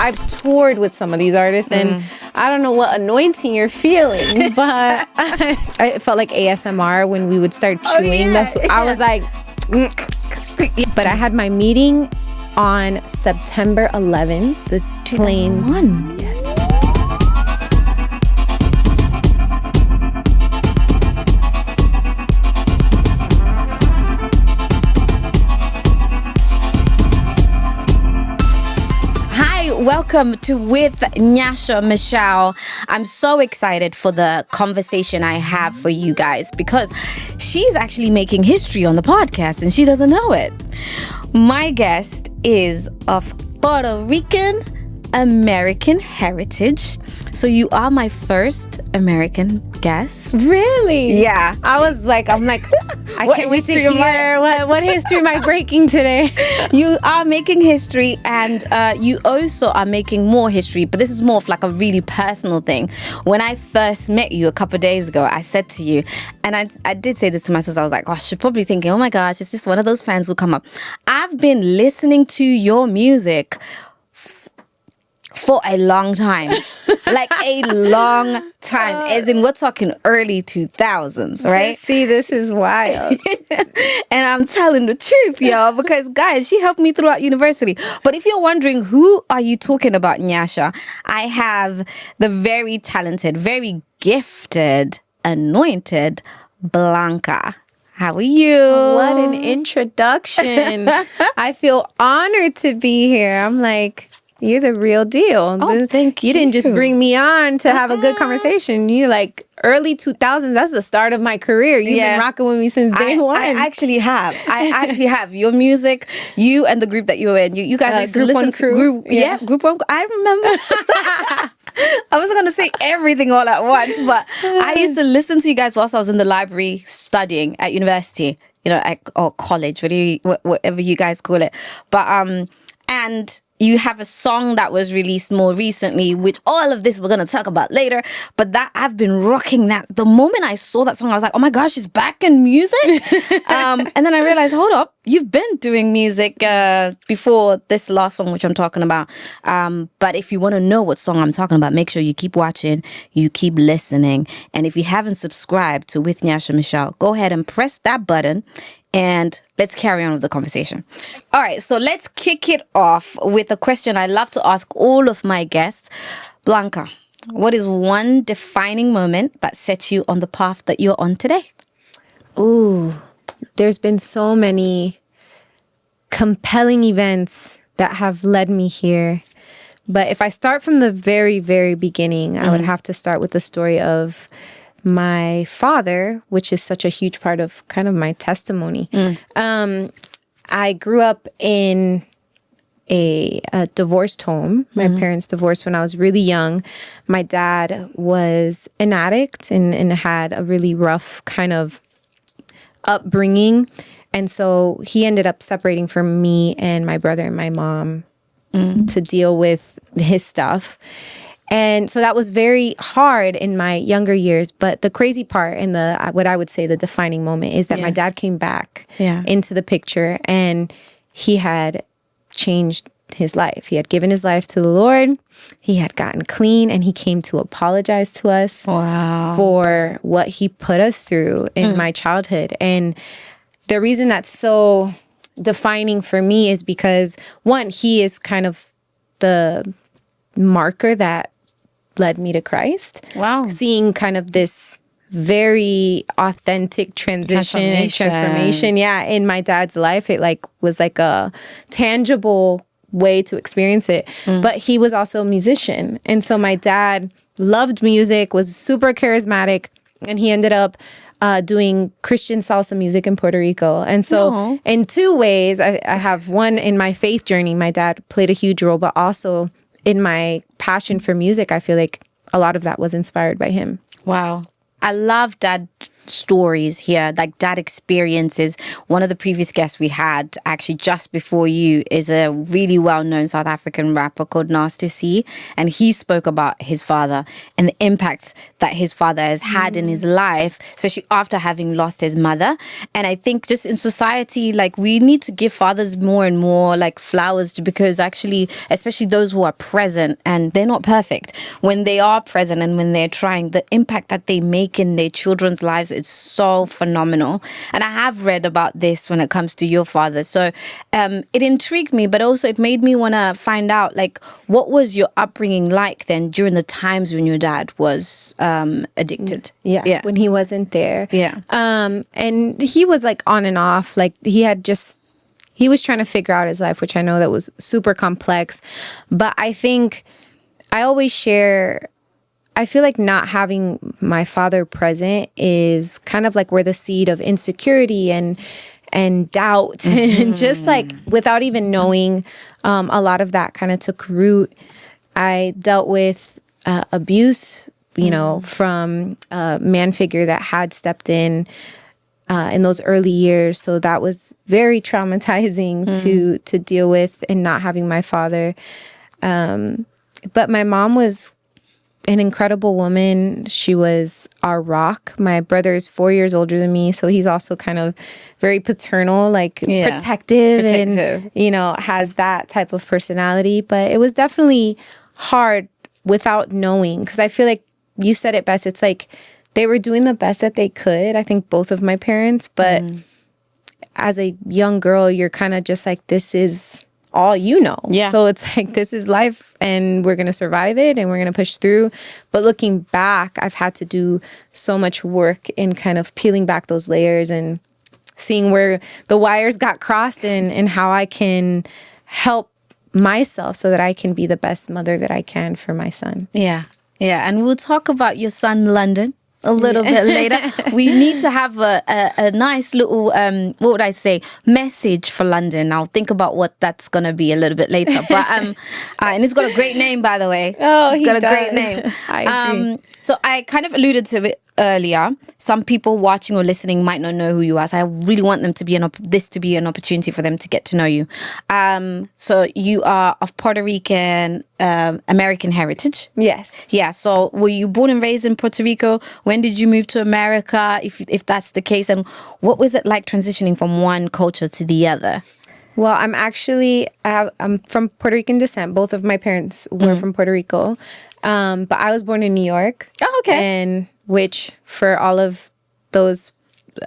I've toured with some of these artists, and I don't know what anointing you're feeling, but I felt like ASMR when we would start chewing. I was like, but I had my meeting on September 11th, the planes. 2001. Yes. Welcome to With Nyasha Michelle. I'm so excited for the conversation I have for you guys because she's actually making history on the podcast and she doesn't know it. My guest is of Puerto Rican American heritage. So you are my first American guest. Really? Yeah. I'm like, I can't wait to hear what history am I breaking today? You are making history, and you also are making more history, but this is more of like a really personal thing. When I first met you a couple of days ago, I said to you, and I did say this to myself, I was like, gosh, you're probably thinking, oh my gosh, it's just one of those fans who come up. I've been listening to your music for a long time. Like a long time. As in, we're talking early 2000s, right? See, this is wild. And I'm telling the truth, y'all, because guys, she helped me throughout university. But if you're wondering, who are you talking about, Nyasha? I have the very talented, very gifted, anointed Blanca. How are you? What an introduction. I feel honored to be here. I'm like, you're the real deal. Oh, thank you. You didn't just bring me on to have a good conversation. You like early 2000s. That's the start of my career. You've been rocking with me since day one. I actually have. Your music, you and the group that you were in. You guys used to listen to Group One. I remember. I wasn't going to say everything all at once, but I used to listen to you guys whilst I was in the library studying at university, or college, whatever you guys call it. But, and you have a song that was released more recently, which all of this we're going to talk about later. But that I've been rocking that. The moment I saw that song, I was like, oh my gosh, she's back in music. And then I realized, hold up, you've been doing music before this last song, which I'm talking about. But if you want to know what song I'm talking about, make sure you keep watching, you keep listening. And if you haven't subscribed to With Nyasha Michelle, go ahead and press that button. And let's carry on with the conversation. All right, so let's kick it off with a question I love to ask all of my guests. Blanca, what is one defining moment that set you on the path that you're on today? Ooh, there's been so many compelling events that have led me here. But if I start from the very, very beginning, I would have to start with the story of my father, which is such a huge part of kind of my testimony. I grew up in a divorced home. My parents divorced when I was really young. My dad was an addict and had a really rough kind of upbringing. And so he ended up separating from me and my brother and my mom to deal with his stuff. And so that was very hard in my younger years. But the crazy part and what I would say the defining moment is that my dad came back into the picture, and he had changed his life. He had given his life to the Lord. He had gotten clean, and he came to apologize to us for what he put us through in my childhood. And the reason that's so defining for me is because, one, he is kind of the marker that led me to Christ. Wow. Seeing kind of this very authentic transition and transformation. Yeah. In my dad's life, it was like a tangible way to experience it. But he was also a musician. And so my dad loved music, was super charismatic, and he ended up doing Christian salsa music in Puerto Rico. And so in two ways, I have one in my faith journey. My dad played a huge role, but also in my passion for music, I feel like a lot of that was inspired by him. Wow. I love that stories here, like dad experiences. One of the previous guests we had, actually just before you, is a really well-known South African rapper called Nasty C, and he spoke about his father and the impact that his father has had in his life, especially after having lost his mother. And I think just in society, like, we need to give fathers more and more like flowers, because actually, especially those who are present, and they're not perfect, when they are present and when they're trying, the impact that they make in their children's lives, it's so phenomenal. And I have read about this when it comes to your father. So it intrigued me, but also it made me want to find out, like, what was your upbringing like then during the times when your dad was addicted? Yeah, when he wasn't there. Yeah. And he was like on and off. Like, he was trying to figure out his life, which I know that was super complex. But I think I always share, I feel like not having my father present is kind of like where the seed of insecurity and doubt and just like without even knowing, a lot of that kind of took root. I dealt with abuse, you know, from a man figure that had stepped in those early years. So that was very traumatizing to deal with, and not having my father. But my mom was an incredible woman. She was our rock. My brother is 4 years older than me, so he's also kind of very paternal, like protective, and, you know, has that type of personality. But it was definitely hard without knowing, because I feel like you said it best. It's like they were doing the best that they could, I think both of my parents, but as a young girl, you're kind of just like, this is all you know. Yeah. So it's like, this is life, and we're going to survive it, and we're going to push through. But looking back, I've had to do so much work in kind of peeling back those layers and seeing where the wires got crossed, and how I can help myself so that I can be the best mother that I can for my son. Yeah. Yeah. And we'll talk about your son, London, a little bit later. We need to have a nice little, what would I say, message for London. I'll think about what that's going to be a little bit later. But and it's got a great name, by the way. Oh, it's got a great name. I agree. So I kind of alluded to it earlier. Some people watching or listening might not know who you are. So I really want them to be this to be an opportunity for them to get to know you. So you are of Puerto Rican American heritage. Yes. Yeah. So were you born and raised in Puerto Rico? When did you move to America, if that's the case? And what was it like transitioning from one culture to the other? Well, I'm from Puerto Rican descent. Both of my parents were from Puerto Rico. But I was born in New York. Oh, okay. And which, for all of those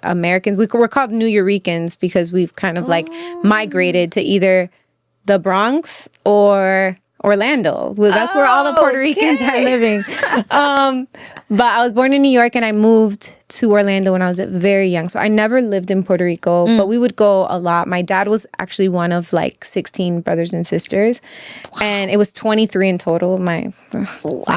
Americans, we're called New Yorkers because we've kind of like migrated to either the Bronx or Orlando. Well, that's where all the Puerto Ricans are living. But I was born in New York, and I moved to Orlando when I was very young. So I never lived in Puerto Rico, but we would go a lot. My dad was actually one of like 16 brothers and sisters. Wow. And it was 23 in total. My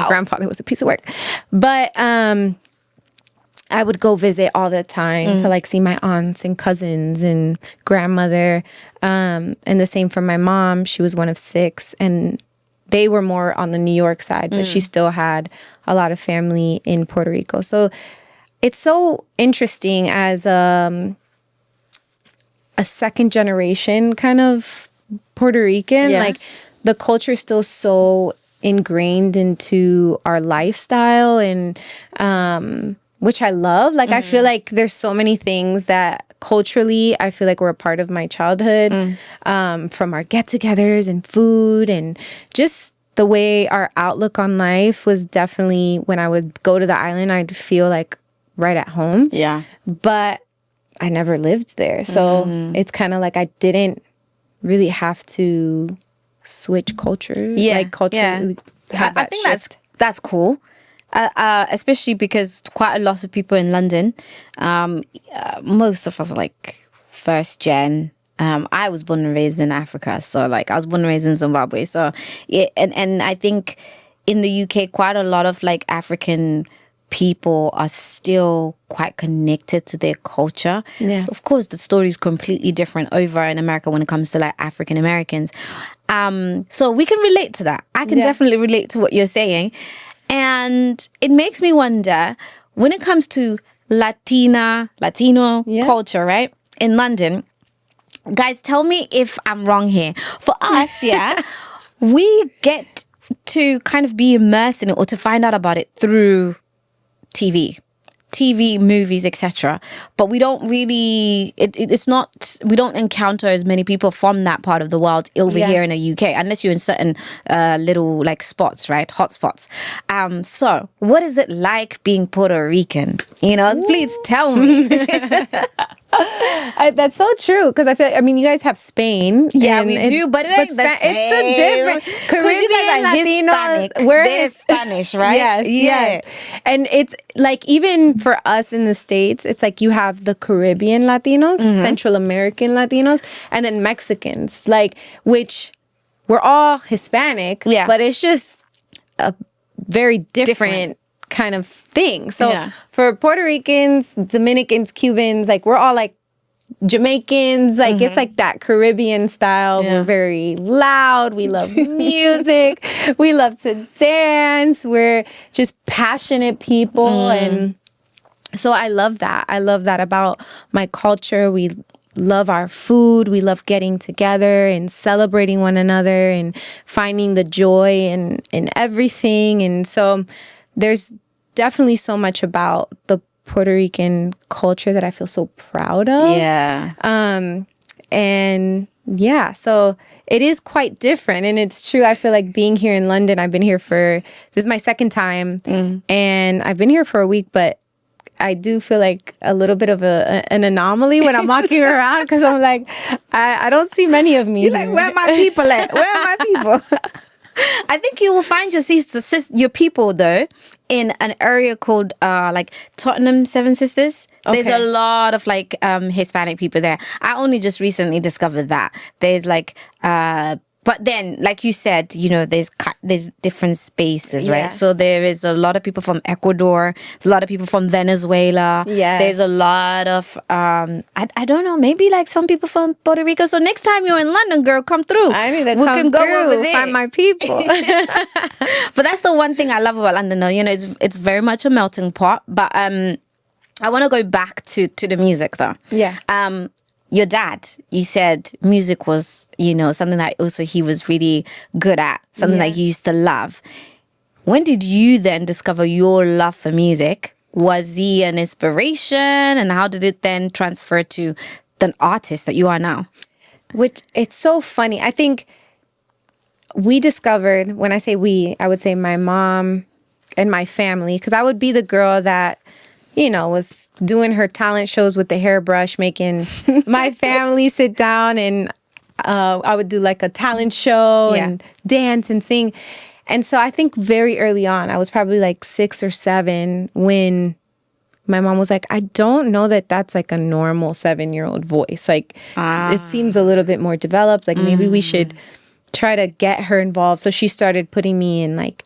grandfather was a piece of work. But I would go visit all the time to like see my aunts and cousins and grandmother. And the same for my mom. She was one of 6, and they were more on the New York side, but she still had a lot of family in Puerto Rico. So it's so interesting as a second generation kind of Puerto Rican. Like, the culture is still so ingrained into our lifestyle, and which I love. Like, I feel like there's so many things that culturally I feel like were a part of my childhood, from our get-togethers and food, and just the way our outlook on life was definitely, when I would go to the island, I'd feel like right at home. Yeah. But I never lived there. So it's kind of like I didn't really have to switch cultures. Yeah. Like, culturally have that I think that's cool. Especially because quite a lot of people in London, most of us are like first gen. I was born and raised in Africa, so like I was born and raised in Zimbabwe. So yeah, and I think in the UK, quite a lot of like African people are still quite connected to their culture. Yeah. Of course, the story is completely different over in America when it comes to like African Americans. So we can relate to that. I can definitely relate to what you're saying. And it makes me wonder, when it comes to Latino Yeah. culture, right? In London. Guys, tell me if I'm wrong here. For us, yeah, we get to kind of be immersed in it or to find out about it through TV, movies, etc. But we don't really, it's not, we don't encounter as many people from that part of the world over here in the UK, unless you're in certain little like spots, right? Hot spots. So what is it like being Puerto Rican? You know, please tell me. That's so true, because I feel like, I mean, you guys have Spain. Yeah, we do, but it ain't the same. It's the different. Caribbean, you guys are Latino, Hispanic. we're They're Spanish, right? Yes, yes. And it's like, even for us in the States, it's like you have the Caribbean Latinos, Central American Latinos, and then Mexicans, like, which we're all Hispanic, but it's just a very different kind of thing. So for Puerto Ricans, Dominicans, Cubans, like, we're all like Jamaicans, like it's like that Caribbean style. We're very loud. We love music. We love to dance. We're just passionate people. And so I love that. I love that about my culture. We love our food. We love getting together and celebrating one another and finding the joy in everything. And so there's definitely so much about the Puerto Rican culture that I feel so proud of. Yeah. And yeah, so it is quite different. And it's true. I feel like being here in London, I've been here this is my second time, and I've been here for a week, but I do feel like a little bit of an anomaly when I'm walking around, because I'm like, I don't see many of me. You're like, where are my people at? Where are my people? I think you will find your people though in an area called like Tottenham Seven Sisters. There's a lot of like Hispanic people there. I only just recently discovered that. There's like but then, like you said, you know, there's different spaces, right? So there is a lot of people from Ecuador, there's a lot of people from Venezuela. There's a lot of I don't know, maybe like some people from Puerto Rico. So next time you're in London, girl, come through. I need to come through, over there, find my people. But that's the one thing I love about London, though. You know, it's very much a melting pot. But I want to go back to the music, though. Your dad, you said music was, you know, something that also he was really good at, something that he used to love. When did you then discover your love for music? Was he an inspiration? And how did it then transfer to the artist that you are now? Which, it's so funny. I think we discovered, when I say we, I would say my mom and my family, because I would be the girl that, you know, was doing her talent shows with the hairbrush, making my family sit down, and I would do like a talent show and dance and sing. And so I think very early on, I was probably like 6 or 7 when my mom was like, I don't know that that's like a normal 7-year-old voice. Like it seems a little bit more developed. Like maybe we should try to get her involved. So she started putting me in like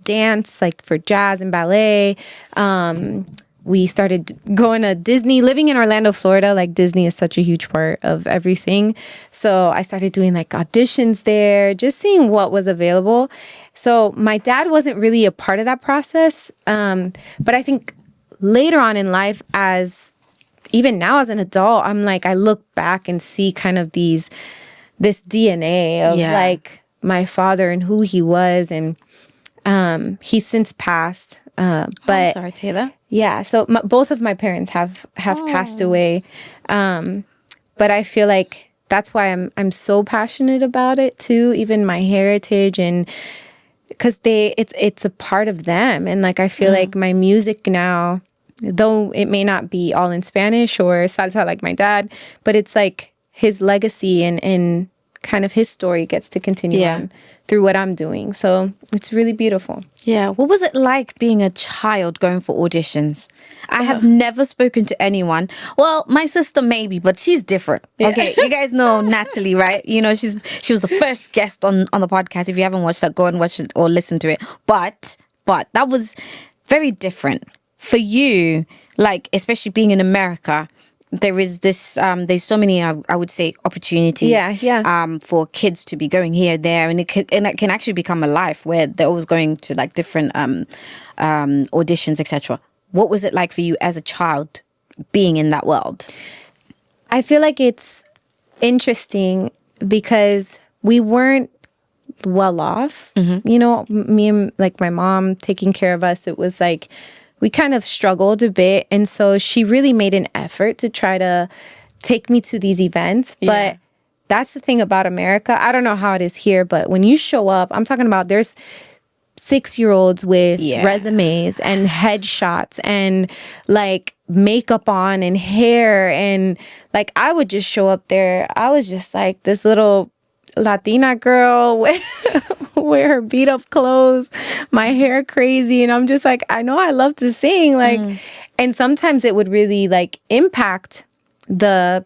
dance, like for jazz and ballet. We started going to Disney, living in Orlando, Florida. Like Disney is such a huge part of everything. So I started doing like auditions there, just seeing what was available. So my dad wasn't really a part of that process. But I think later on in life, even now as an adult, I'm like, I look back and see kind of this DNA of like my father and who he was. And he's since passed. But sorry to hear that. Yeah, so both of my parents have passed away. But I feel like that's why I'm so passionate about it too, even my heritage, and because it's a part of them. And like I feel like my music now, though it may not be all in Spanish or salsa like my dad, but it's like his legacy and kind of his story gets to continue on through what I'm doing. So it's really beautiful. Yeah. What was it like being a child going for auditions? I have never spoken to anyone. Well, my sister maybe, but she's different. Yeah. Okay. You guys know Natalie, right? You know, she was the first guest on the podcast. If you haven't watched that, go and watch it or listen to it. But that was very different for you, like, especially being in America. There is this, there's so many, I would say, opportunities for kids to be going here, there, and it can actually become a life where they're always going to like different auditions, etc. what was it like for you as a child being in that world? I feel like it's interesting because we weren't well off. You know, me and like my mom taking care of us, it was like we kind of struggled a bit. And so she really made an effort to try to take me to these events. But that's the thing about America. I don't know how it is here, but when you show up, I'm talking about there's 6-year-olds with resumes and headshots and like makeup on and hair. And like I would just show up there. I was just like this little Latina girl with her beat up clothes, my hair crazy. And I'm just like, I know I love to sing. Like, and sometimes it would really like impact the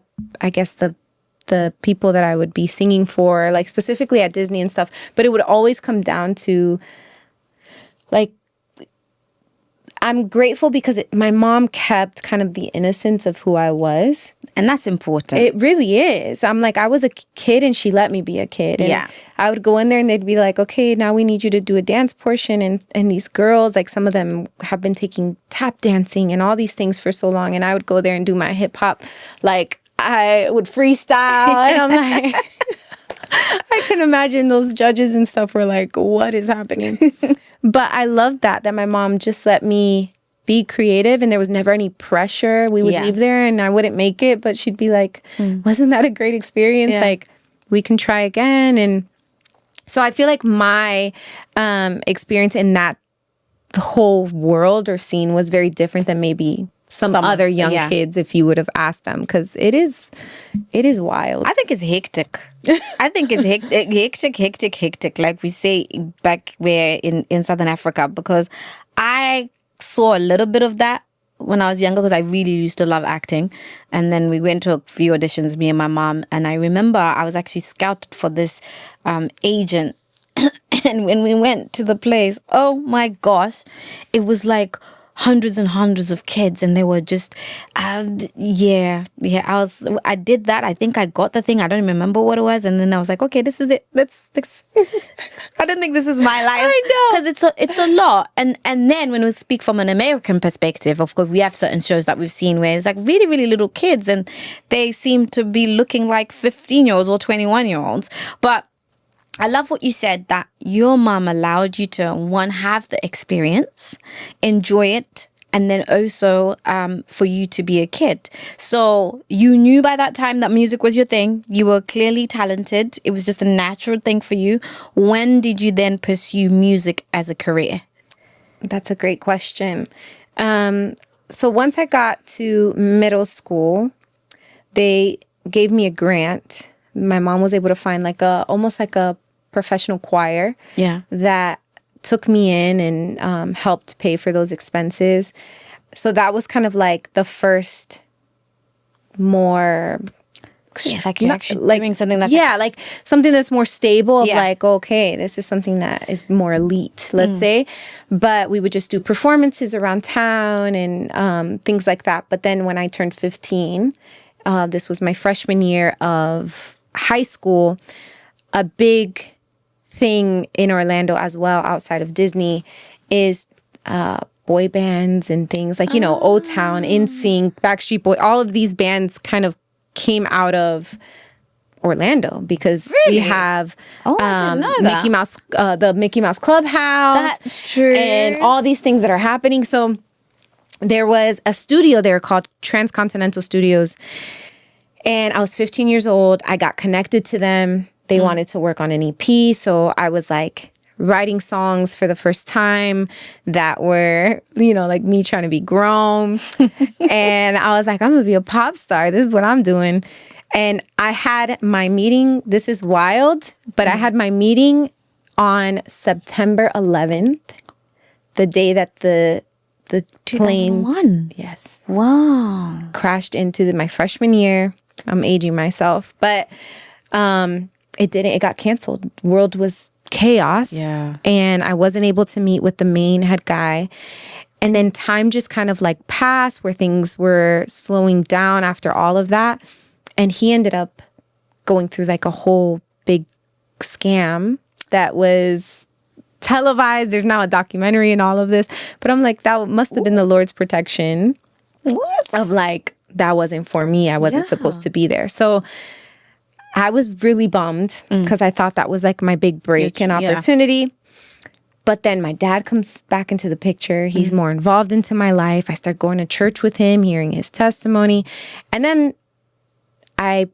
people that I would be singing for, like specifically at Disney and stuff. But it would always come down to like, I'm grateful because my mom kept kind of the innocence of who I was. And that's important. It really is. I'm like, I was a kid and she let me be a kid. And I would go in there and they'd be like, okay, now we need you to do a dance portion. And these girls, like some of them have been taking tap dancing and all these things for so long. And I would go there and do my hip hop. Like I would freestyle. And I'm like, I can imagine those judges and stuff were like, what is happening? But I loved that my mom just let me be creative and there was never any pressure. We would leave there and I wouldn't make it, but she'd be like, wasn't that a great experience? Like, we can try again. And so I feel like my experience in that the whole world or scene was very different than maybe some other young kids if you would have asked them, because it is wild. I think it's hectic. I think it's hectic, like we say back where in Southern Africa, because I saw a little bit of that when I was younger because I really used to love acting. And then we went to a few auditions, me and my mom, and I remember I was actually scouted for this agent. And when we went to the place, oh my gosh, it was like hundreds and hundreds of kids, and they were just I did that. I think I got the thing. I don't remember what it was, and then I was like, okay, this is it. Let's I don't think this is my life. I know, because it's a lot. And then when we speak from an American perspective, of course, we have certain shows that we've seen where it's like really, really little kids, and they seem to be looking like 15-year-olds or 21-year-olds. But I love what you said, that your mom allowed you to, one, have the experience, enjoy it, and then also for you to be a kid. So you knew by that time that music was your thing. You were clearly talented. It was just a natural thing for you. When did you then pursue music as a career? That's a great question. So once I got to middle school, they gave me a grant. My mom was able to find almost like a professional choir that took me in and helped pay for those expenses. So that was kind of like the first more like you're actually doing something that's like something that's more stable, of like, okay, this is something that is more elite, let's say. But we would just do performances around town and things like that. But then when I turned 15, this was my freshman year of high school, a big thing in Orlando as well, outside of Disney, is boy bands and things like, O-Town, NSYNC, Backstreet Boy, all of these bands kind of came out of Orlando because we have I didn't know that. Mickey Mouse, the Mickey Mouse Clubhouse. That's true. And all these things that are happening. So there was a studio there called Transcontinental Studios. And I was 15 years old. I got connected to them. They wanted to work on an EP. So I was like writing songs for the first time that were, like me trying to be grown. And I was like, I'm going to be a pop star. This is what I'm doing. And I had my meeting. This is wild. But I had my meeting on September 11th, the day that the plane, 2001. Yes. Wow. Crashed into my freshman year. I'm aging myself. But it didn't. It got canceled. World was chaos. Yeah. And I wasn't able to meet with the main head guy. And then time just kind of like passed where things were slowing down after all of that. And he ended up going through like a whole big scam that was televised. There's now a documentary and all of this. But I'm like, that must have been the Lord's protection. What? Of like, that wasn't for me. I wasn't supposed to be there. So I was really bummed because I thought that was like my big break and opportunity. But then my dad comes back into the picture. He's more involved into my life. I start going to church with him, hearing his testimony. And then I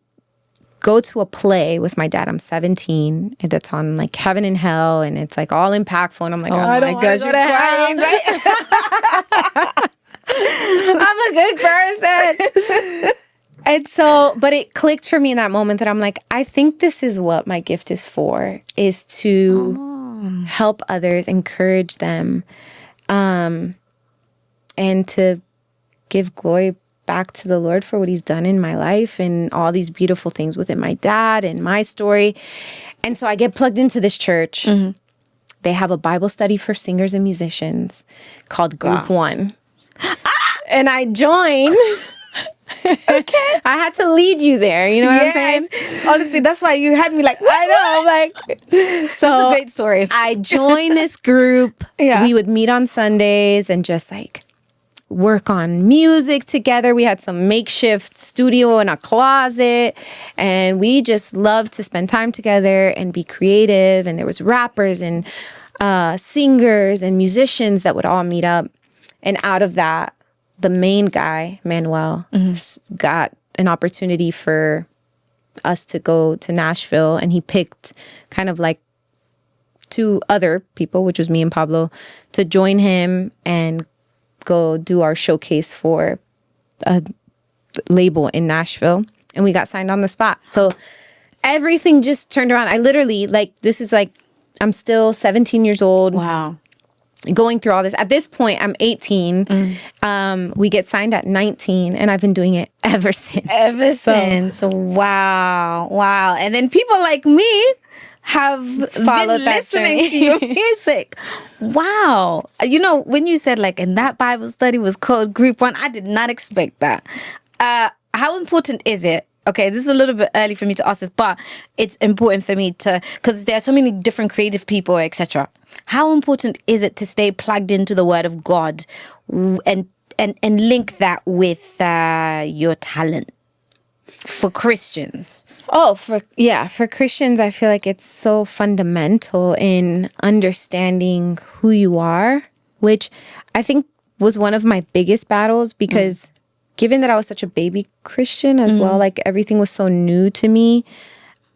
go to a play with my dad. I'm 17. And that's on like Heaven and Hell. And it's like all impactful. And I'm like, oh my gosh, you're crying, right? I'm a good person. And so, but it clicked for me in that moment that I'm like, I think this is what my gift is for, is to help others, encourage them, and to give glory back to the Lord for what he's done in my life and all these beautiful things within my dad and my story. And so I get plugged into this church. They have a Bible study for singers and musicians called Group One. And I joined. Okay. I had to lead you there. You know what I'm saying? Honestly, that's why you had me like, I know, like, so it's a great story. I joined this group. We would meet on Sundays and just like work on music together. We had some makeshift studio in a closet, and we just loved to spend time together and be creative. And there was rappers and singers and musicians that would all meet up. And out of that, the main guy, Manuel, got an opportunity for us to go to Nashville, and he picked kind of like 2 other people, which was me and Pablo, to join him and go do our showcase for a label in Nashville. And we got signed on the spot. So everything just turned around. I literally, like, this is like, I'm still 17 years old. Wow. Going through all this. At this point, I'm 18. We get signed at 19, and I've been doing it ever since. Wow. Wow. And then people like me have been listening to your music. Wow. You know, when you said like, and that Bible study was called Group One, I did not expect that. How important is it? Okay, this is a little bit early for me to ask this, but it's important for me to, because there are so many different creative people, etc. How important is it to stay plugged into the Word of God and link that with your talent for Christians? Oh, for Christians, I feel like it's so fundamental in understanding who you are, which I think was one of my biggest battles, because given that I was such a baby Christian as well, like everything was so new to me,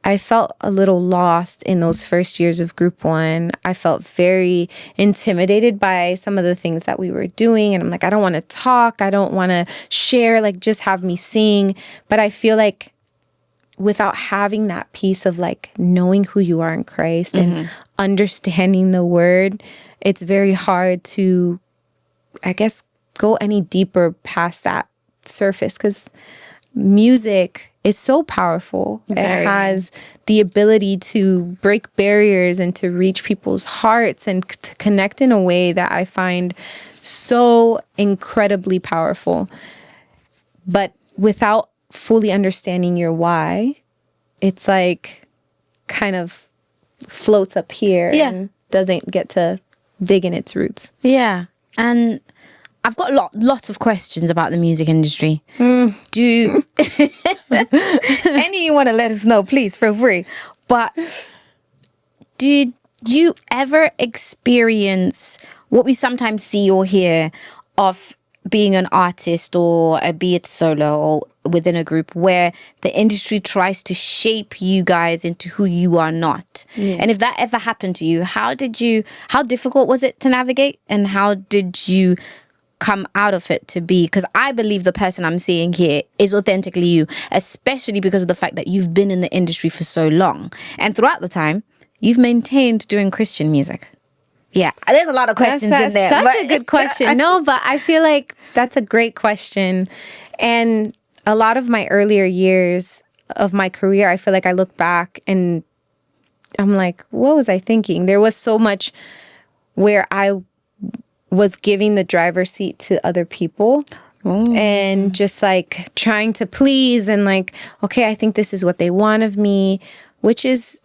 I felt a little lost in those first years of Group One. I felt very intimidated by some of the things that we were doing. And I'm like, I don't want to talk. I don't want to share, like just have me sing. But I feel like without having that piece of like knowing who you are in Christ and understanding the Word, it's very hard to, I guess, go any deeper past that surface, because music is so powerful. It has the ability to break barriers and to reach people's hearts and to connect in a way that I find so incredibly powerful. But without fully understanding your why, it's like kind of floats up here and doesn't get to dig in its roots. Yeah. And I've got lots of questions about the music industry. Do any you want to let us know, please feel free. But did you ever experience what we sometimes see or hear of being an artist or be it solo or within a group, where the industry tries to shape you guys into who you are not? And if that ever happened to you, how difficult was it to navigate, and how did you come out of it to be? Because I believe the person I'm seeing here is authentically you, especially because of the fact that you've been in the industry for so long, and throughout the time you've maintained doing Christian music. Yeah, there's a lot of questions in there. Such a good question. No, but I feel like that's a great question. And a lot of my earlier years of my career, I feel like I look back and I'm like, what was I thinking? There was so much where I was giving the driver's seat to other people and just like trying to please and like, okay, I think this is what they want of me, which is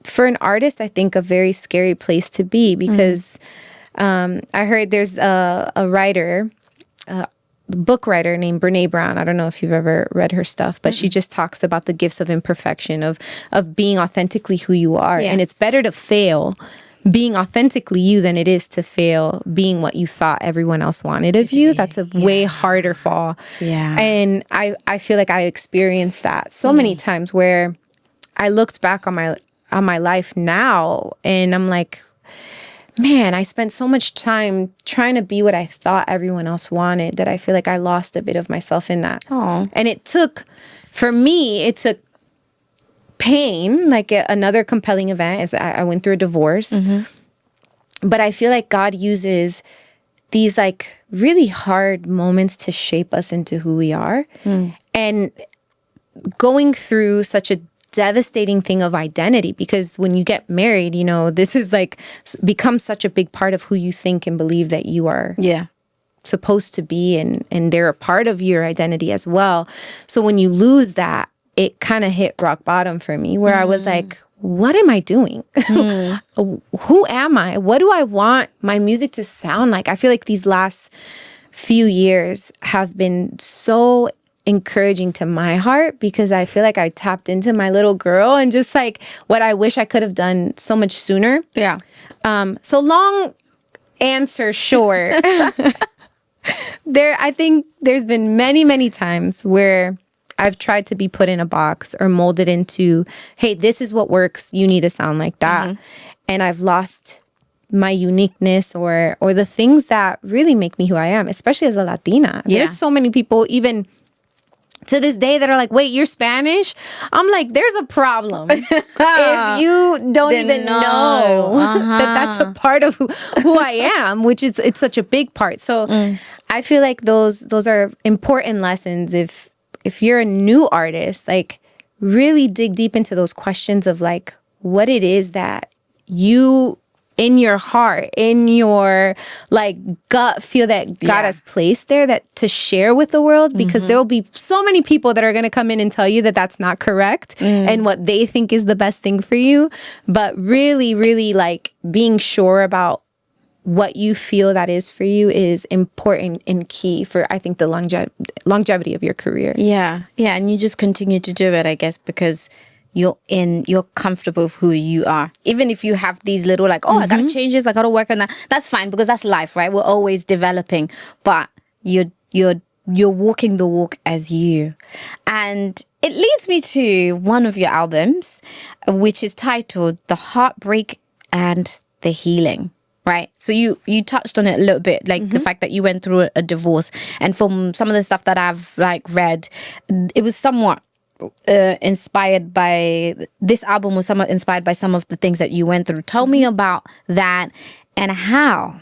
for an artist, I think a very scary place to be because I heard there's a writer, book writer named Brene Brown. I don't know if you've ever read her stuff, but she just talks about the gifts of imperfection, of being authentically who you are. Yeah. And it's better to fail being authentically you than it is to fail being what you thought everyone else wanted of you. That's a way harder fall. Yeah. And I feel like I experienced that so many times where I looked back on my life now and I'm like, man, I spent so much time trying to be what I thought everyone else wanted that I feel like I lost a bit of myself in that. Aww. And it took pain, like another compelling event is I went through a divorce. But I feel like God uses these like really hard moments to shape us into who we are. And going through such a devastating thing of identity, because when you get married, you know, this is like becomes such a big part of who you think and believe that you are supposed to be, and they're a part of your identity as well. So when you lose that, it kind of hit rock bottom for me, where I was like, what am I doing? Who am I? What do I want my music to sound like? I feel like these last few years have been so encouraging to my heart, because I feel like I tapped into my little girl and just like what I wish I could have done so much sooner. Yeah. So long answer short. I think there's been many, many times where I've tried to be put in a box or molded into, hey, this is what works. You need to sound like that. And I've lost my uniqueness or the things that really make me who I am, especially as a Latina. There's so many people even to this day that are like, wait, you're Spanish? I'm like, there's a problem. If you don't even know that that's a part of who I am, which is, it's such a big part. So I feel like those are important lessons. If you're a new artist, like really dig deep into those questions of like what it is that you in your heart, in your like gut feel that God has placed there that to share with the world, because there will be so many people that are going to come in and tell you that that's not correct and what they think is the best thing for you. But really, really like being sure about what you feel that is for you is important and key for, I think, the longevity of your career. Yeah. Yeah. And you just continue to do it, I guess, because you're comfortable with who you are. Even if you have these little like, I got to change this, I got to work on that. That's fine, because that's life, right? We're always developing, but you're walking the walk as you. And it leads me to one of your albums, which is titled The Heartbreak and the Healing. Right. So you touched on it a little bit, like the fact that you went through a divorce, and from some of the stuff that I've like read, it was somewhat inspired by, this album was somewhat inspired by some of the things that you went through. Tell me about that and how.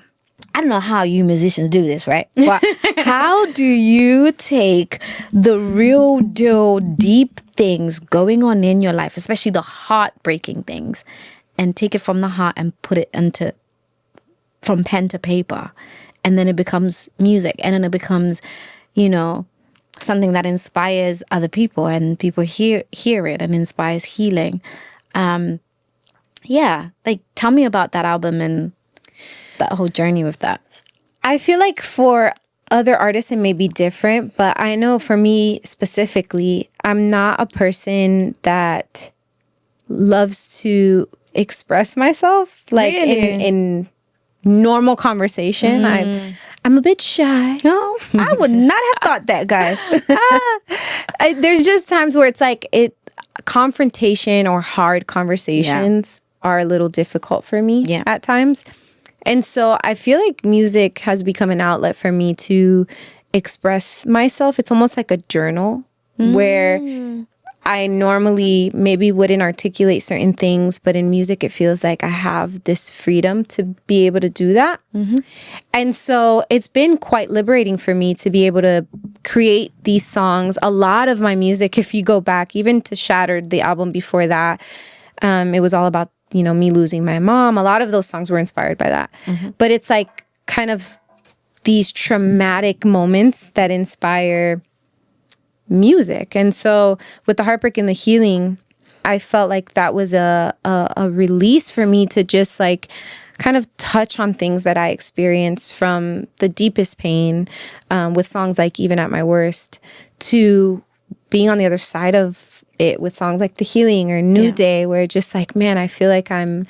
I don't know how you musicians do this, right? But how do you take the real deal, deep things going on in your life, especially the heartbreaking things, and take it from the heart and put it from pen to paper, and then it becomes music, and then it becomes, something that inspires other people, and people hear it and inspires healing. Like tell me about that album and that whole journey with that. I feel like for other artists it may be different, but I know for me specifically, I'm not a person that loves to express myself like in normal conversation. I'm a bit shy. No, I would not have thought that, guys. There's just times where it's like confrontation or hard conversations are a little difficult for me at times. And so I feel like music has become an outlet for me to express myself. It's almost like a journal where I normally maybe wouldn't articulate certain things, but in music, it feels like I have this freedom to be able to do that. And so it's been quite liberating for me to be able to create these songs. A lot of my music, if you go back, even to Shattered, the album before that, it was all about, me losing my mom. A lot of those songs were inspired by that. But it's like kind of these traumatic moments that inspire music. And so with The Heartbreak and the Healing, I felt like that was a release for me to just like kind of touch on things that I experienced from the deepest pain, with songs like Even at My Worst, to being on the other side of it with songs like The Healing or New Day, where just like, man, I feel like I'm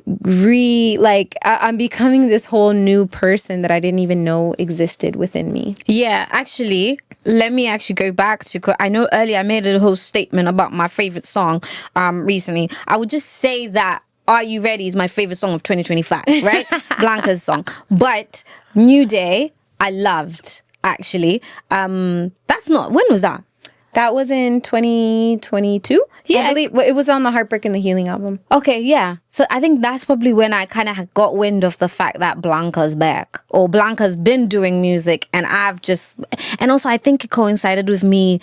I'm becoming this whole new person that I didn't even know existed within me. Yeah, actually, let me actually go back to, I know earlier I made a whole statement about my favorite song recently. I would just say that Are You Ready is my favorite song of 2025, right? Blanca's song. But New Day, I loved, actually. That's not, when was that? That was in 2022. Yeah, I believe it was on the Heartbreak and the Healing album. Okay, yeah. So I think that's probably when I kind of got wind of the fact that Blanca's back, or Blanca's been doing music, and and also I think it coincided with me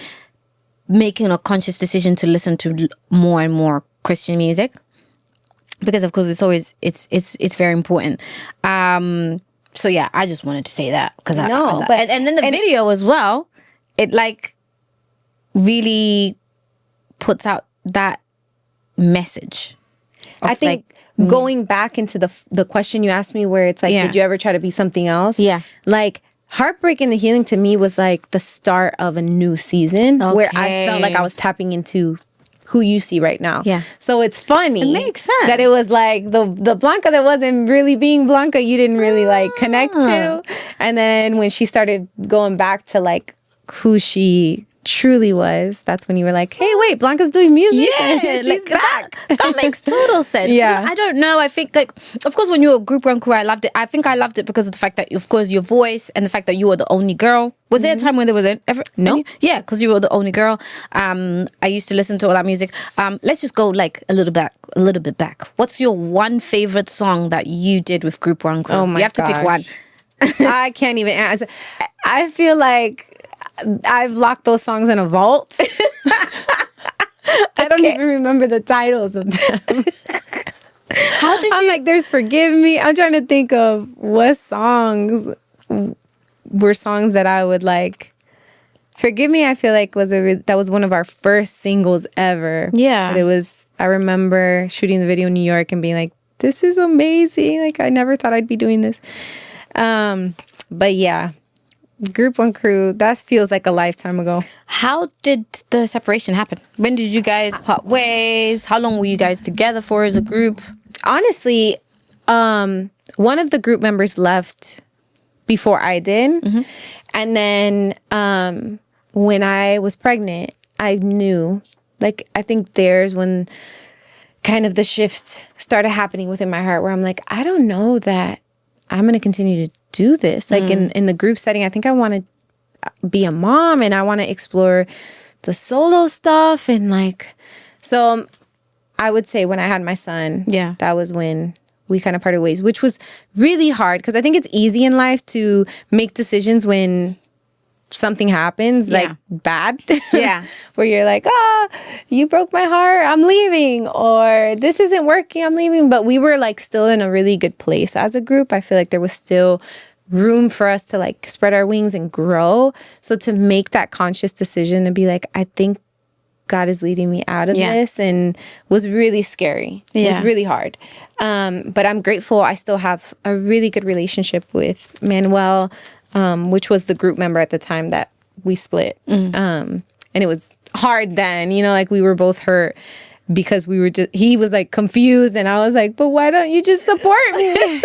making a conscious decision to listen to more and more Christian music, because of course it's very important. So yeah, I just wanted to say that because and then the video as well, it like really puts out that message. I think going back into the question you asked me, where it's like, did you ever try to be something else? Yeah. Like Heartbreak and the Healing to me was like the start of a new season, where I felt like I was tapping into who you see right now. Yeah. So it's funny. It makes sense. That it was like the Blanca that wasn't really being Blanca, you didn't really like connect to. And then when she started going back to like who she truly was, that's when you were like, hey, wait, Blanca's doing music. Yeah, she's back. That makes total sense. Yeah. I don't know. I think, like, of course, when you were a group run crew, I loved it. I think I loved it because of the fact that, of course, your voice and the fact that you were the only girl. Was there a time when there was No? Yeah, because you were the only girl. I used to listen to all that music. Let's just go like a little bit back. What's your one favorite song that you did with group run crew? Oh my You have to pick one. I can't even answer. I feel like I've locked those songs in a vault. I don't even remember the titles of them. I'm like, there's Forgive Me. I'm trying to think of what songs were songs that I would like. Forgive Me, I feel like that was one of our first singles ever. Yeah. But I remember shooting the video in New York and being like, this is amazing. Like, I never thought I'd be doing this. But yeah, Group One Crew, that feels like a lifetime ago. How did the separation happen? When did you guys part ways? How long were you guys together for as a group? Honestly, one of the group members left before I did. Mm-hmm. And then when I was pregnant, I knew, like, I think there's when kind of the shift started happening within my heart, where I'm like, I don't know that I'm going to continue to do this. Like in the group setting, I think I want to be a mom and I want to explore the solo stuff. And like, so I would say when I had my son, that was when we kind of parted ways, which was really hard because I think it's easy in life to make decisions when something happens like bad. Yeah. Where you're like, you broke my heart, I'm leaving, or this isn't working, I'm leaving. But we were like still in a really good place as a group. I feel like there was still room for us to like spread our wings and grow. So to make that conscious decision and be like, I think God is leading me out of this, and was really scary. It was really hard. But I'm grateful I still have a really good relationship with Manuel, which was the group member at the time that we split. And it was hard then, like we were both hurt because he was like confused and I was like, but why don't you just support me?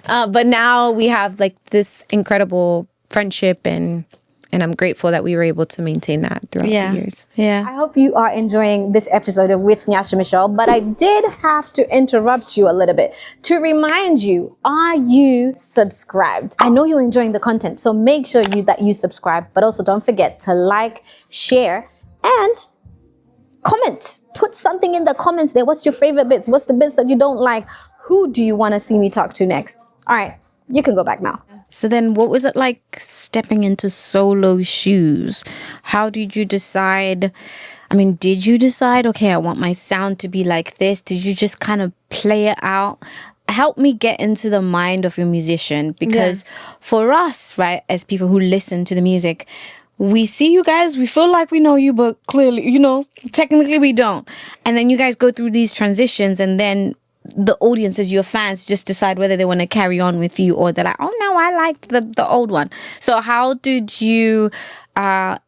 But now we have like this incredible friendship, and I'm grateful that we were able to maintain that throughout the years. Yeah. I hope you are enjoying this episode of With Nyasha Michelle, but I did have to interrupt you a little bit to remind you, are you subscribed? I know you're enjoying the content, so make sure that you subscribe, but also don't forget to like, share, and comment. Put something in the comments there. What's your favorite bits? What's the bits that you don't like? Who do you want to see me talk to next? All right, you can go back now. So then what was it like stepping into solo shoes? How did you decide? I mean, did you decide, okay, I want my sound to be like this? Did you just kind of play it out? Help me get into the mind of a musician, because for us, right, as people who listen to the music, we see you guys, we feel like we know you, but clearly, technically we don't. And then you guys go through these transitions, and then the audiences, your fans, just decide whether they want to carry on with you, or they're like, oh no, I liked the old one. So how did you,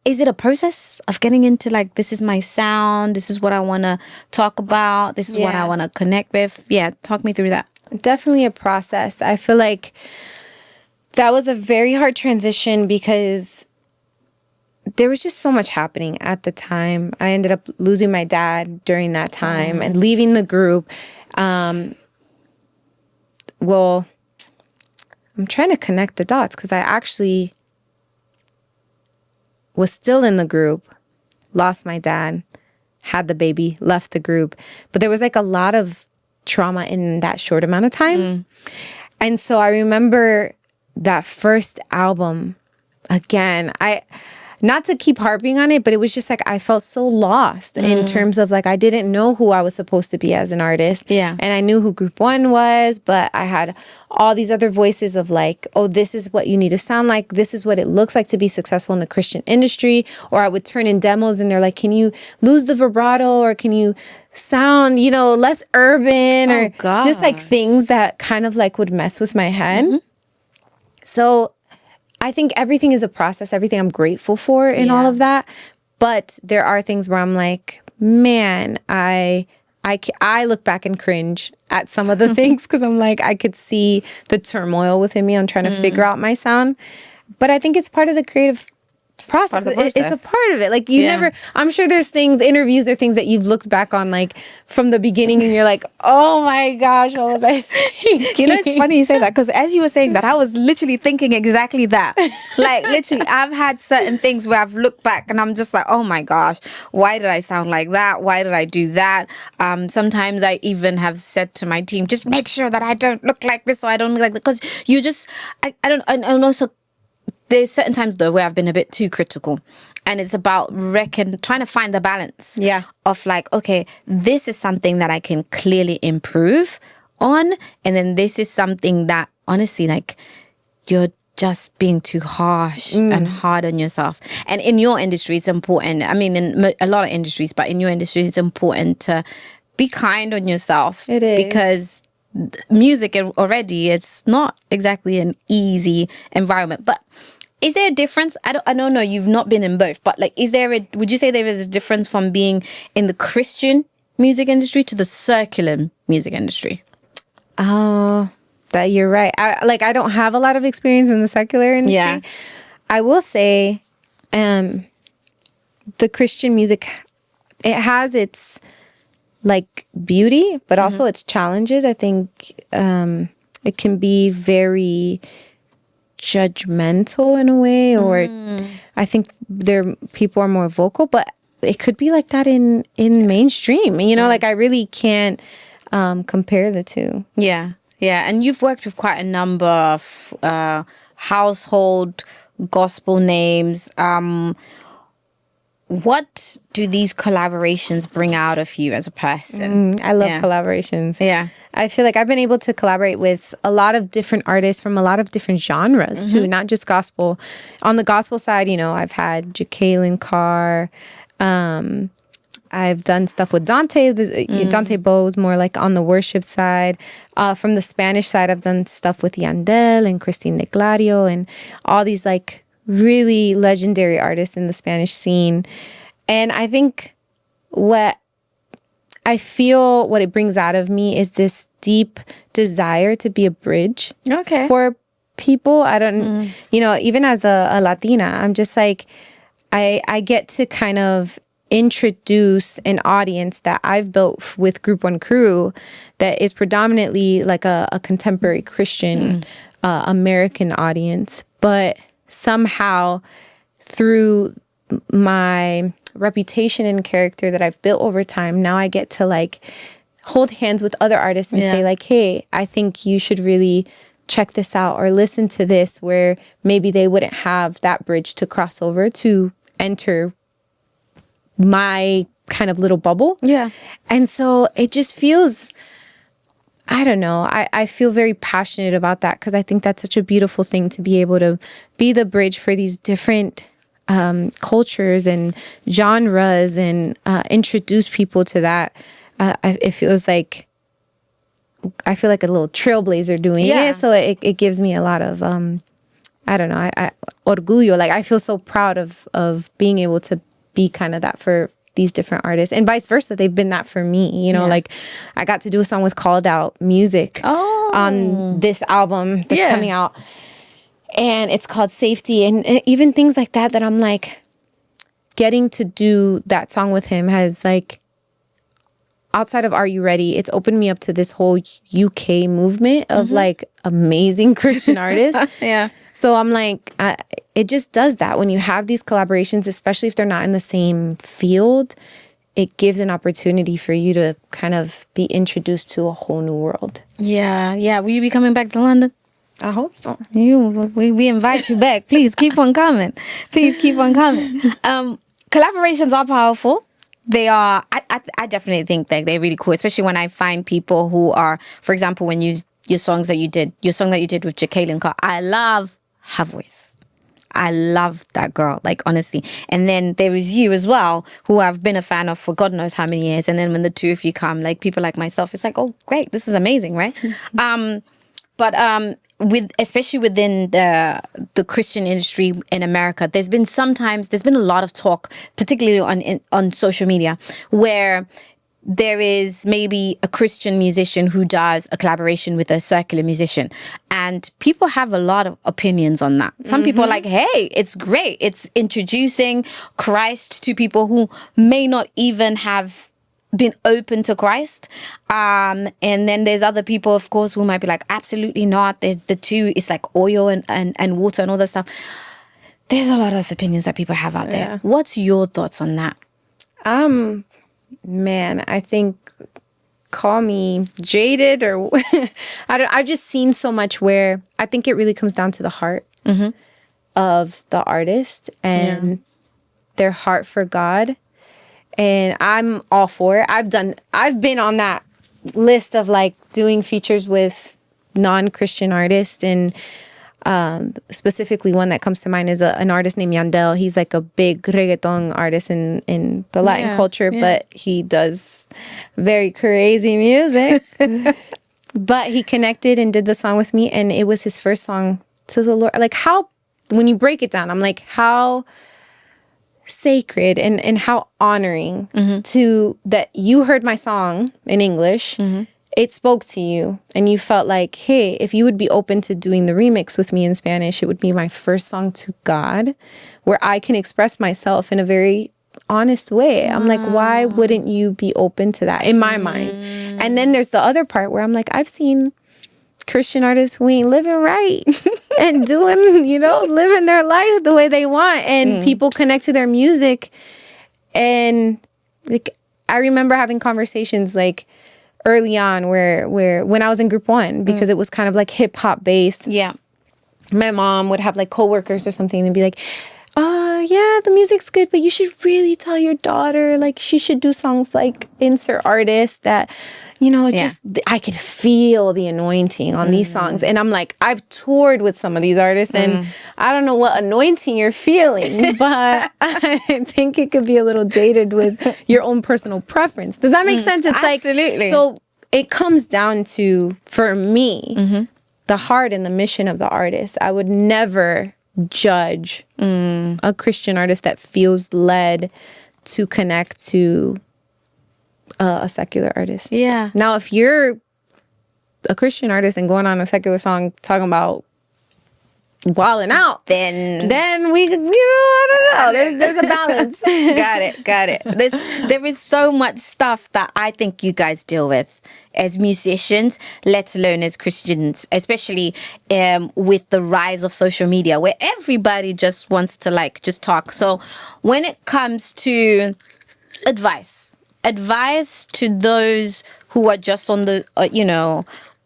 is it a process of getting into like, this is my sound, this is what I want to talk about, this is what I want to connect with? Yeah, talk me through that. Definitely a process. I feel like that was a very hard transition because there was just so much happening at the time. I ended up losing my dad during that time and leaving the group. Well, I'm trying to connect the dots because I actually was still in the group, lost my dad, had the baby, left the group. But there was like a lot of trauma in that short amount of time. And so I remember that first album, again, not to keep harping on it, but it was just like I felt so lost in terms of like I didn't know who I was supposed to be as an artist. Yeah. And I knew who Group One was, but I had all these other voices of like, oh, this is what you need to sound like. This is what it looks like to be successful in the Christian industry. Or I would turn in demos and they're like, can you lose the vibrato, or can you sound, less urban, or just like things that kind of like would mess with my head. So I think everything is a process, everything I'm grateful for in all of that. But there are things where I'm like, man, I look back and cringe at some of the things because I'm like, I could see the turmoil within me. I'm trying to figure out my sound. But I think it's part of the creative process. It's a part of it. Like you never, I'm sure there's interviews or things that you've looked back on like from the beginning and you're like, oh my gosh, what was I thinking? It's funny you say that because as you were saying that, I was literally thinking exactly that. Like literally, I've had certain things where I've looked back and I'm just like, oh my gosh, why did I sound like that? Why did I do that? Sometimes I even have said to my team, just make sure that I don't look like this or I don't look like that, because you just, I don't, and also there's certain times though where I've been a bit too critical, and it's about trying to find the balance of like, okay, this is something that I can clearly improve on, and then this is something that honestly, like, you're just being too harsh and hard on yourself. And in your industry, it's important. I mean, in a lot of industries, but in your industry, it's important to be kind on yourself. It is. Because music already, it's not exactly an easy environment. But is there a difference? I don't know. You've not been in both, but like, would you say there is a difference from being in the Christian music industry to the secular music industry? Oh, that you're right. I don't have a lot of experience in the secular industry. Yeah. I will say, the Christian music, it has its like beauty, but also its challenges. I think it can be very judgmental in a way, or I think people are more vocal, but it could be like that in mainstream. Like I really can't compare the two. Yeah. And you've worked with quite a number of household gospel names. What do these collaborations bring out of you as a person? I love collaborations. Yeah. I feel like I've been able to collaborate with a lot of different artists from a lot of different genres too, not just gospel. On the gospel side, I've had Jacqueline Carr. I've done stuff with Dante. Dante Bowe's more like on the worship side. From the Spanish side, I've done stuff with Yandel and Christine de Clario and all these like really legendary artists in the Spanish scene. And I think what it brings out of me is this deep desire to be a bridge for people. I don't, even as a Latina, I'm just like, I get to kind of introduce an audience that I've built with Group One Crew that is predominantly like a contemporary Christian American audience, but somehow through my reputation and character that I've built over time, now I get to like hold hands with other artists and say like, hey, I think you should really check this out or listen to this, where maybe they wouldn't have that bridge to cross over to enter my kind of little bubble. Yeah. And so it just feels, I don't know, I feel very passionate about that because I think that's such a beautiful thing to be able to be the bridge for these different cultures and genres and introduce people to that. It feels like I feel like a little trailblazer doing it. So it gives me a lot of I don't know, I orgullo. Like I feel so proud of being able to be kind of that for these different artists, and vice versa. They've been that for me. You know, like I got to do a song with Called Out Music on this album that's coming out, and it's called Safety, and even things like that. That I'm like, getting to do that song with him has like, outside of Are You Ready, it's opened me up to this whole UK movement of like amazing Christian artists. So I'm like, it just does that. When you have these collaborations, especially if they're not in the same field, it gives an opportunity for you to kind of be introduced to a whole new world. Yeah. Will you be coming back to London? I hope so. We invite you back. Please keep on coming. Collaborations are powerful. They are. I definitely think that they're really cool, especially when I find people who are, for example, when your song that you did with Jacqueline Carr. I love her voice. I love that girl, like honestly. And then there is you as well, who I've been a fan of for God knows how many years. And then when the two of you come, like people like myself, it's like, oh great, this is amazing, right? Especially within the Christian industry in America, there's been a lot of talk, particularly on social media, where there is maybe a Christian musician who does a collaboration with a secular musician, and people have a lot of opinions on that. Some people are like, hey, it's great. It's introducing Christ to people who may not even have been open to Christ. And then there's other people, of course, who might be like, absolutely not. There's the two, it's like oil and water and all that stuff. There's a lot of opinions that people have out there. What's your thoughts on that? Man, I think, call me jaded or I've just seen so much where I think it really comes down to the heart of the artist and their heart for God. And I'm all for it. I've been on that list of like doing features with non-Christian artists, and specifically one that comes to mind is an artist named Yandel. He's like a big reggaeton artist in the Latin culture, but he does very crazy music. But he connected and did the song with me, and it was his first song to the Lord. Like how, when you break it down, I'm like, how sacred and how honoring to that you heard my song in English. It spoke to you and you felt like, hey, if you would be open to doing the remix with me in Spanish, it would be my first song to God, where I can express myself in a very honest way. I'm like, why wouldn't you be open to that in my mind? And then there's the other part where I'm like, I've seen Christian artists who ain't living right and doing, living their life the way they want, and people connect to their music. And like, I remember having conversations like early on where when I was in group 1, because it was kind of like hip hop based. Yeah. My mom would have like coworkers or something and be like, yeah, the music's good, but you should really tell your daughter, like, she should do songs like insert artist that, just, I could feel the anointing on these songs. And I'm like, I've toured with some of these artists and I don't know what anointing you're feeling, but I think it could be a little jaded with your own personal preference. Does that make sense? It's absolutely. So it comes down to, for me, the heart and the mission of the artist. I would never judge a Christian artist that feels led to connect to a secular artist. Yeah. Now, if you're a Christian artist and going on a secular song talking about wilding out, then we, I don't know. There's a balance. Got it. There is so much stuff that I think you guys deal with as musicians, let alone as Christians, especially with the rise of social media, where everybody just wants to just talk. So when it comes to advice to those who are just on the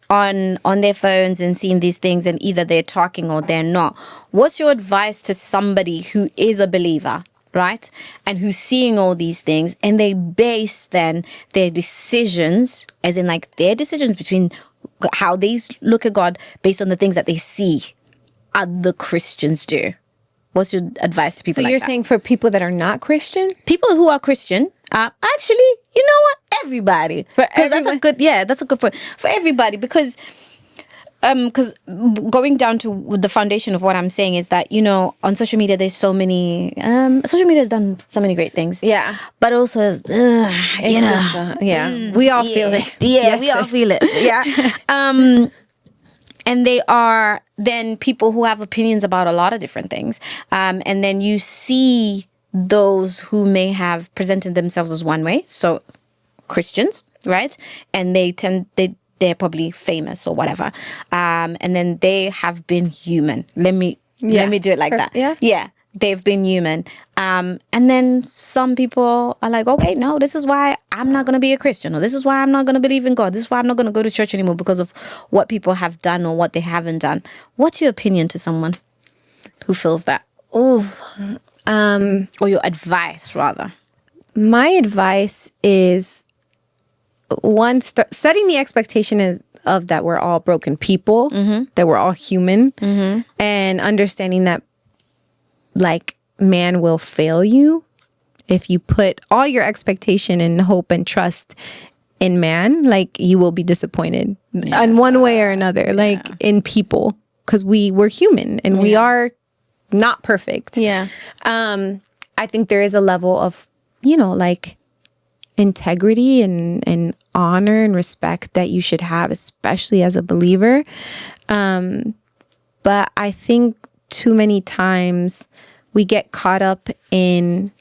on their phones and seeing these things, and either they're talking or they're not, what's your advice to somebody who is a believer, right, and who's seeing all these things, and they base then their decisions, as in like their decisions between how they look at God based on the things that they see other Christians do? What's your advice to people So like you're that? saying for people that are not Christian? People who are Christian, actually, you know what? Everybody. Because that's a good point. For everybody, because going down to the foundation of what I'm saying is that, you know, on social media, there's so many, social media has done so many great things. Yeah. But also, it's you know, just, we all feel it. Yeah, Yes, we all sis. feel it. Yeah. And they are then people who have opinions about a lot of different things. And then you see those who may have presented themselves as one way. So Christians, right? And they're probably famous or whatever. And then they have been human. Let me do it like that. Yeah. They've been human. And then some people are like, okay, no, this is why I'm not going to be a Christian, or this is why I'm not going to believe in God. This is why I'm not going to go to church anymore because of what people have done or what they haven't done. What's your opinion to someone who feels that? Or your advice, rather? my advice is one, setting the expectation of that we're all broken people, that we're all human, and understanding that like man will fail you if you put all your expectation and hope and trust in man. Like you will be disappointed in one way or another, like in people, because we're human and we are not perfect. I think there is a level of, you know, like integrity and honor and respect that you should have, especially as a believer. But I think too many times we get caught up in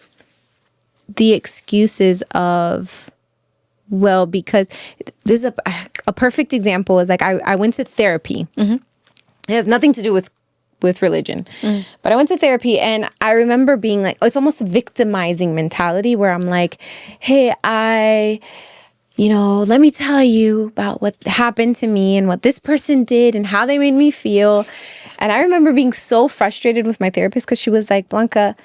the excuses of, well, because this is a perfect example is like I went to therapy. It has nothing to do with religion, but I went to therapy and I remember being like, it's almost a victimizing mentality where I'm like, hey, you know, let me tell you about what happened to me and what this person did and how they made me feel. And I remember being so frustrated with my therapist because she was like, Blanca,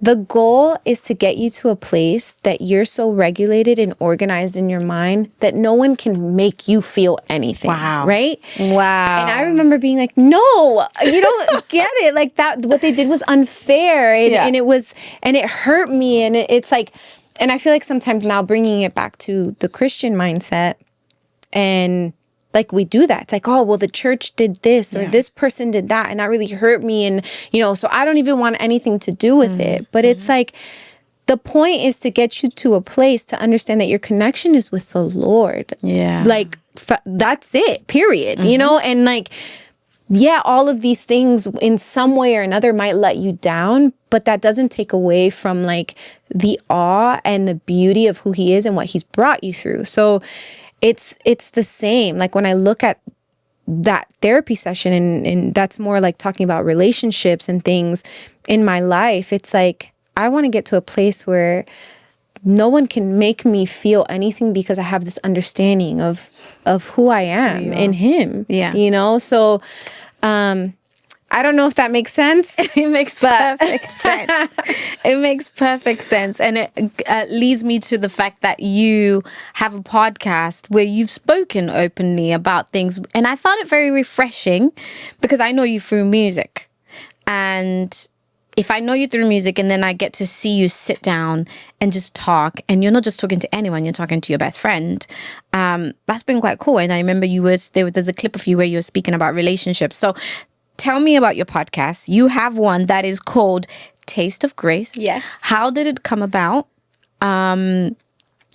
the goal is to get you to a place that you're so regulated and organized in your mind that no one can make you feel anything. Wow. Right? Wow. And I remember being like, no, you don't get it. Like that, what they did was unfair. And it hurt me. And it's like, and I feel like sometimes now bringing it back to the Christian mindset and like we do that. It's like, oh, well, the church did this or this person did that. And that really hurt me. And, you know, so I don't even want anything to do with it. But it's like, the point is to get you to a place to understand that your connection is with the Lord. Yeah. Like, that's it, period. You know, and like, yeah, all of these things in some way or another might let you down, but that doesn't take away from like the awe and the beauty of who he is and what he's brought you through. So it's the same. Like when I look at that therapy session and that's more like talking about relationships and things in my life, it's like, I want to get to a place where no one can make me feel anything because I have this understanding of who I am in him. Yeah. You know? So, I don't know if that makes sense. It makes perfect sense. It makes perfect sense. And it leads me to the fact that you have a podcast where you've spoken openly about things. And I found it very refreshing because I know you through music. And if I know you through music and then I get to see you sit down and just talk, and you're not just talking to anyone, you're talking to your best friend, that's been quite cool. And I remember there's a clip of you where you're speaking about relationships. So tell me about your podcast. You have one that is called Taste of Grace. Yes. How did it come about?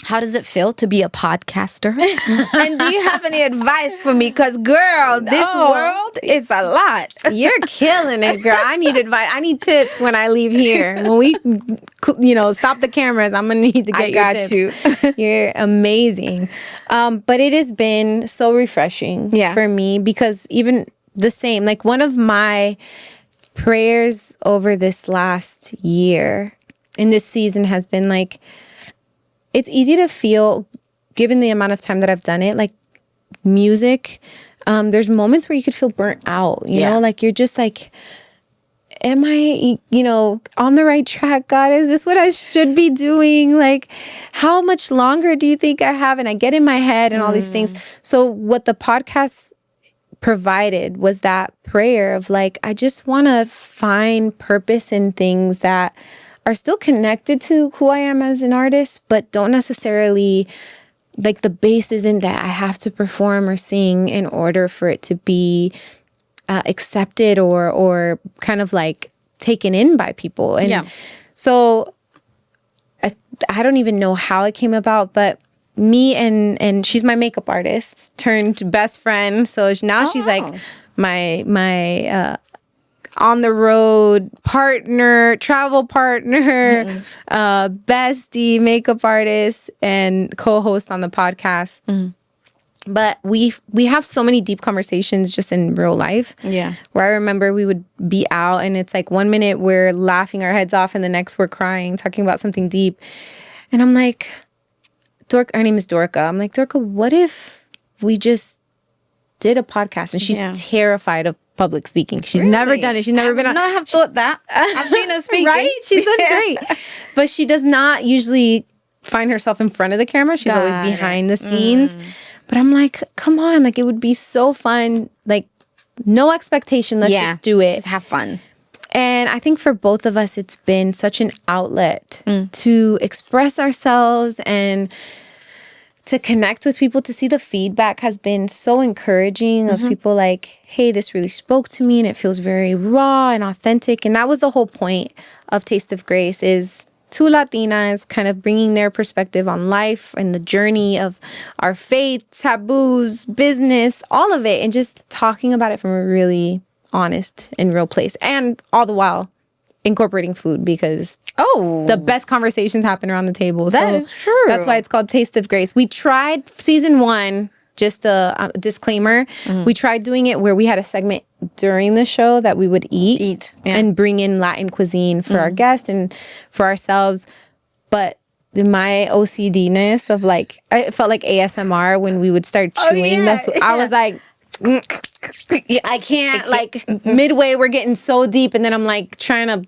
How does it feel to be a podcaster? And do you have any advice for me? Because, girl, this world is a lot. You're killing it, girl. I need advice. I need tips when I leave here. When we, you know, stop the cameras, I'm going to need to get your tips. You're amazing. But it has been so refreshing for me because even the same, like one of my prayers over this last year in this season has been like, it's easy to feel, given the amount of time that I've done it, like music, there's moments where you could feel burnt out, you know, like you're just like, am I, you know, on the right track? God, is this what I should be doing? Like, how much longer do you think I have? And I get in my head and all these things. So what the podcast provided was that prayer of like, I just want to find purpose in things that are still connected to who I am as an artist, but don't necessarily, like, the base isn't that I have to perform or sing in order for it to be accepted or kind of like taken in by people. And so I don't even know how it came about, but me and she's my makeup artist turned best friend. So now she's like my on the road partner, travel partner, bestie, makeup artist, and co-host on the podcast. But we have so many deep conversations just in real life. Yeah. Where I remember we would be out and it's like 1 minute we're laughing our heads off and the next we're crying, talking about something deep. And I'm like, her name is Dorca. I'm like, Dorca, what if we just did a podcast? And she's terrified of public speaking. She's never done it. She's never been on. No, I have thought that. I've seen her speaking. Right? She's done great. But she does not usually find herself in front of the camera. She's always behind the scenes. But I'm like, come on. Like, it would be so fun. Like, no expectation. Let's just do it. Just have fun. And I think for both of us, it's been such an outlet to express ourselves and to connect with people, to see the feedback has been so encouraging of people like, hey, this really spoke to me and it feels very raw and authentic. And that was the whole point of Taste of Grace, is two Latinas kind of bringing their perspective on life and the journey of our faith, taboos, business, all of it, and just talking about it from a really honest and real place. And all the while incorporating food, because the best conversations happen around the table. That is true. That's why it's called Taste of Grace. We tried season 1, just a disclaimer. We tried doing it where we had a segment during the show that we would eat and bring in Latin cuisine for our guests and for ourselves. But my OCD-ness of like, it felt like ASMR when we would start chewing. I was like, I can't, like, midway we're getting so deep and then I'm like trying to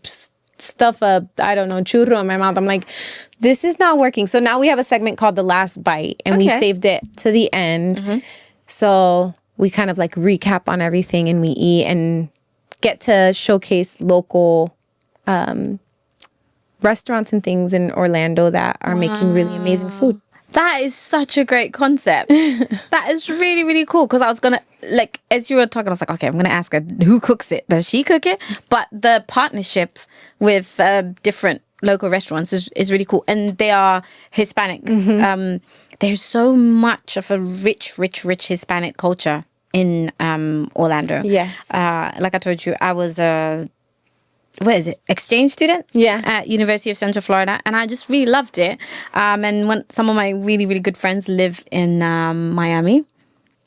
stuff a, I don't know, churro in my mouth. I'm like, this is not working. So now we have a segment called The Last Bite, and we saved it to the end. So we kind of like recap on everything and we eat and get to showcase local restaurants and things in Orlando that are making really amazing food. That is such a great concept. That is really, really cool. Because I was going to, like, as you were talking, I was like, okay, I'm going to ask her, who cooks it? Does she cook it? But the partnership with different local restaurants is really cool. And they are Hispanic. There's so much of a rich Hispanic culture in Orlando. Yes. Like I told you, I was exchange student at University of Central Florida, and I just really loved it. And when some of my really, really good friends live in Miami,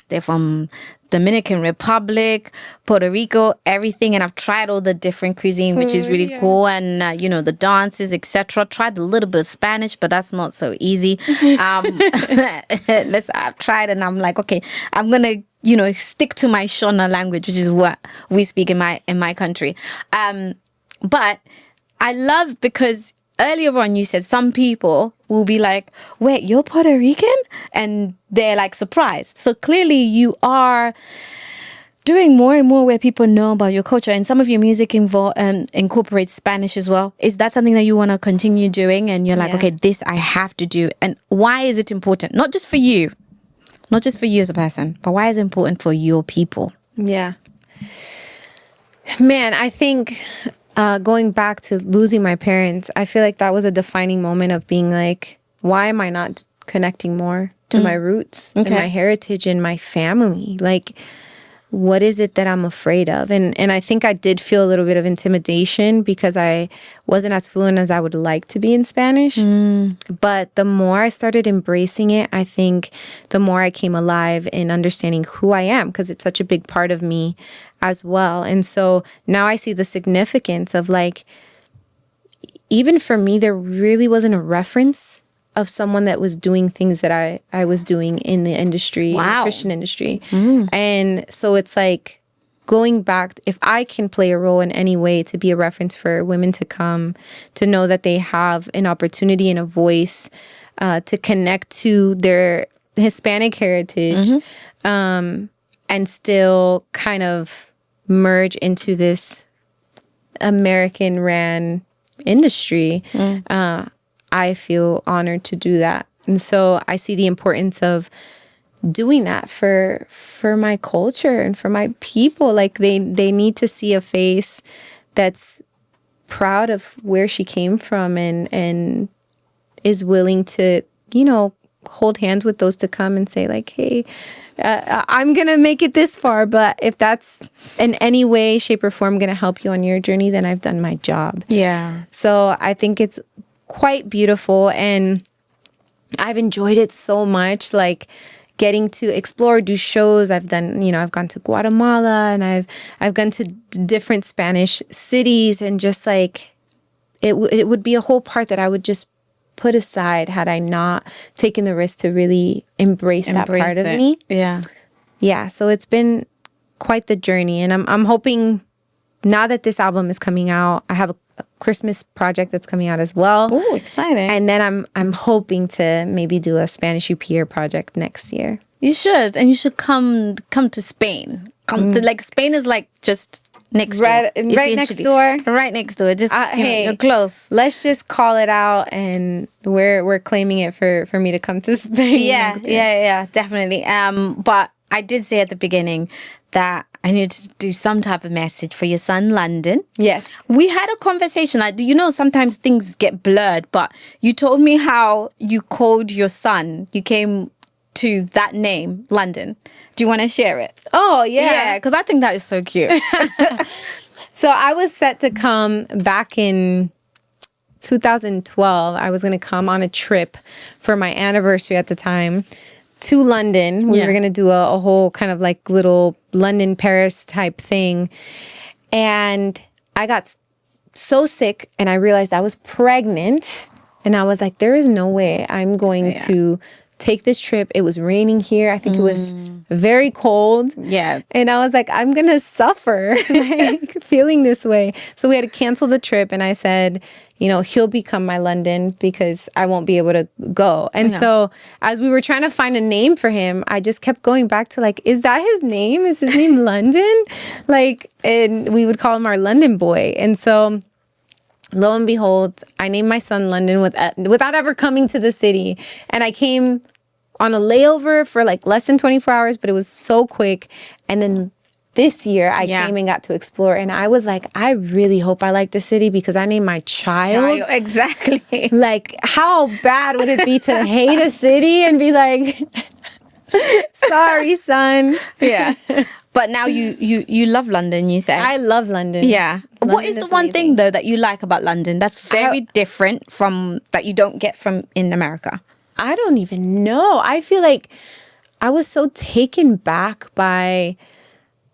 they're from Dominican Republic, Puerto Rico, everything, and I've tried all the different cuisine, which is really cool, and the dances, etc. Tried a little bit of Spanish, but that's not so easy. I've tried, and I'm like, okay, I'm gonna stick to my Shona language, which is what we speak in my country. But I love, because earlier on you said some people will be like, wait, you're Puerto Rican? And they're like surprised. So clearly you are doing more and more where people know about your culture, and some of your music incorporates Spanish as well. Is that something that you want to continue doing? And you're like, okay, this I have to do. And why is it important? Not just for you as a person, but why is it important for your people? Yeah. Man, I think going back to losing my parents, I feel like that was a defining moment of being like, why am I not connecting more to my roots and my heritage and my family? Like, what is it that I'm afraid of? And I think I did feel a little bit of intimidation because I wasn't as fluent as I would like to be in Spanish. But the more I started embracing it, I think the more I came alive in understanding who I am, because it's such a big part of me as well. And so now I see the significance of, like, even for me, there really wasn't a reference of someone that was doing things that I was doing in the industry, in the Christian industry. And so it's like going back, if I can play a role in any way to be a reference for women to come, to know that they have an opportunity and a voice to connect to their Hispanic heritage. and still kind of merge into this American ran industry. I feel honored to do that. And so I see the importance of doing that for my culture and for my people. Like they need to see a face that's proud of where she came from and is willing to, hold hands with those to come and say like, hey, I'm going to make it this far, but if that's in any way, shape or form going to help you on your journey, then I've done my job. Yeah. So I think it's quite beautiful, and I've enjoyed it so much, like getting to explore, do shows. I've done, I've gone to Guatemala, and I've gone to different Spanish cities, and just like it would be a whole part that I would just put aside had I not taken the risk to really embrace that part of me. Yeah. Yeah. So it's been quite the journey, and I'm hoping now that this album is coming out, I have a Christmas project that's coming out as well. Oh, exciting. And then I'm hoping to maybe do a Spanish UPR project next year. You should. And you should come to Spain. Spain is like just next door. Right next door. Right next door. Just hey, you're close. Let's just call it out, and we're claiming it for me to come to Spain. Yeah, definitely. But I did say at the beginning that I needed to do some type of message for your son, London. Yes. We had a conversation. Sometimes things get blurred, but you told me how you called your son. You came to that name, London. Do you want to share it? Oh, yeah. Yeah, because I think that is so cute. So I was set to come back in 2012. I was going to come on a trip for my anniversary at the time to London. We were going to do a whole kind of like little London, Paris type thing. And I got so sick, and I realized I was pregnant. And I was like, there is no way I'm going to take this trip. It was raining here. I think it was very cold. Yeah. And I was like, I'm going to suffer like feeling this way. So we had to cancel the trip. And I said, he'll become my London because I won't be able to go. And so as we were trying to find a name for him, I just kept going back to like, is that his name? Is his name London? And we would call him our London boy. And so lo and behold, I named my son London without ever coming to the city. And I came on a layover for like less than 24 hours, but it was so quick. And then this year I came and got to explore. And I was like, I really hope I like the city because I named my child. Exactly. Like, how bad would it be to hate a city and be like, sorry, son. Yeah. But now you love London, you said. I love London. Yeah. London what is the one thing, though, that you like about London that's very different from that you don't get from in America? I don't even know. I feel like I was so taken back by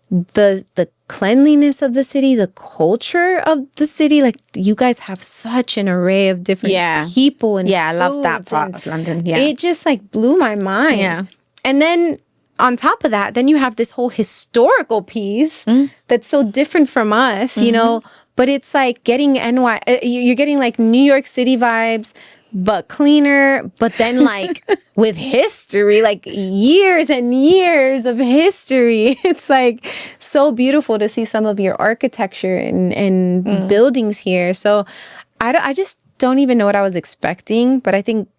the cleanliness of the city, the culture of the city. Like, you guys have such an array of different people and I love that part of London. Yeah. It just like blew my mind. Yeah. And then on top of that, then you have this whole historical piece that's so different from us, but it's like getting you're getting like New York City vibes, but cleaner, but then like with history, like years and years of history. It's like so beautiful to see some of your architecture and buildings here. So I just don't even know what I was expecting, but I think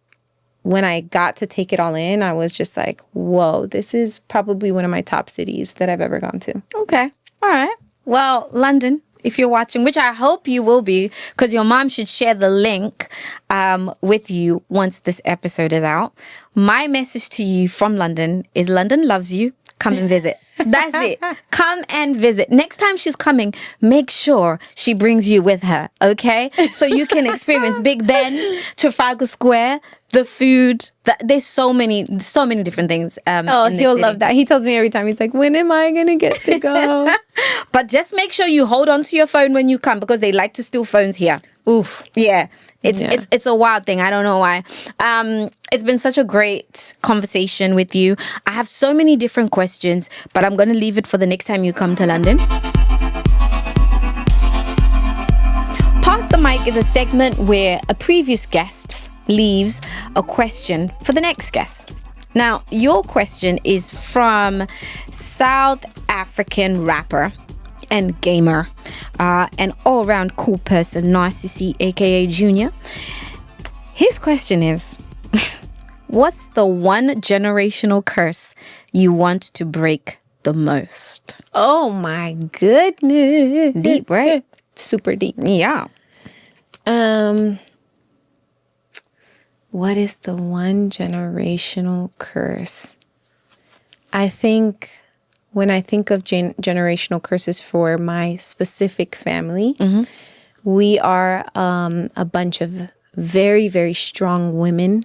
when I got to take it all in, I was just like, whoa, this is probably one of my top cities that I've ever gone to. Okay. All right. Well, London, if you're watching, which I hope you will be, because your mom should share the link with you once this episode is out. My message to you from London is London loves you. Come and visit. That's it. Come and visit. Next time she's coming, make sure she brings you with her, okay? So you can experience Big Ben, Trafalgar Square, the food. There's so many different things. He'll love that. He tells me every time, he's like, when am I going to get to go? But just make sure you hold on to your phone when you come, because they like to steal phones here. Oof. Yeah. It's a wild thing. I don't know why. It's been such a great conversation with you. I have so many different questions, but I'm going to leave it for the next time you come to London. Pass the Mic is a segment where a previous guest leaves a question for the next guest. Now, your question is from South African rapper and gamer, and all-around cool person, Narcissi, aka Junior. His question is, what's the one generational curse you want to break the most? Oh my goodness. Deep, right? Super deep. Yeah. What is the one generational curse? I think when I think of generational curses for my specific family, we are a bunch of very, very strong women.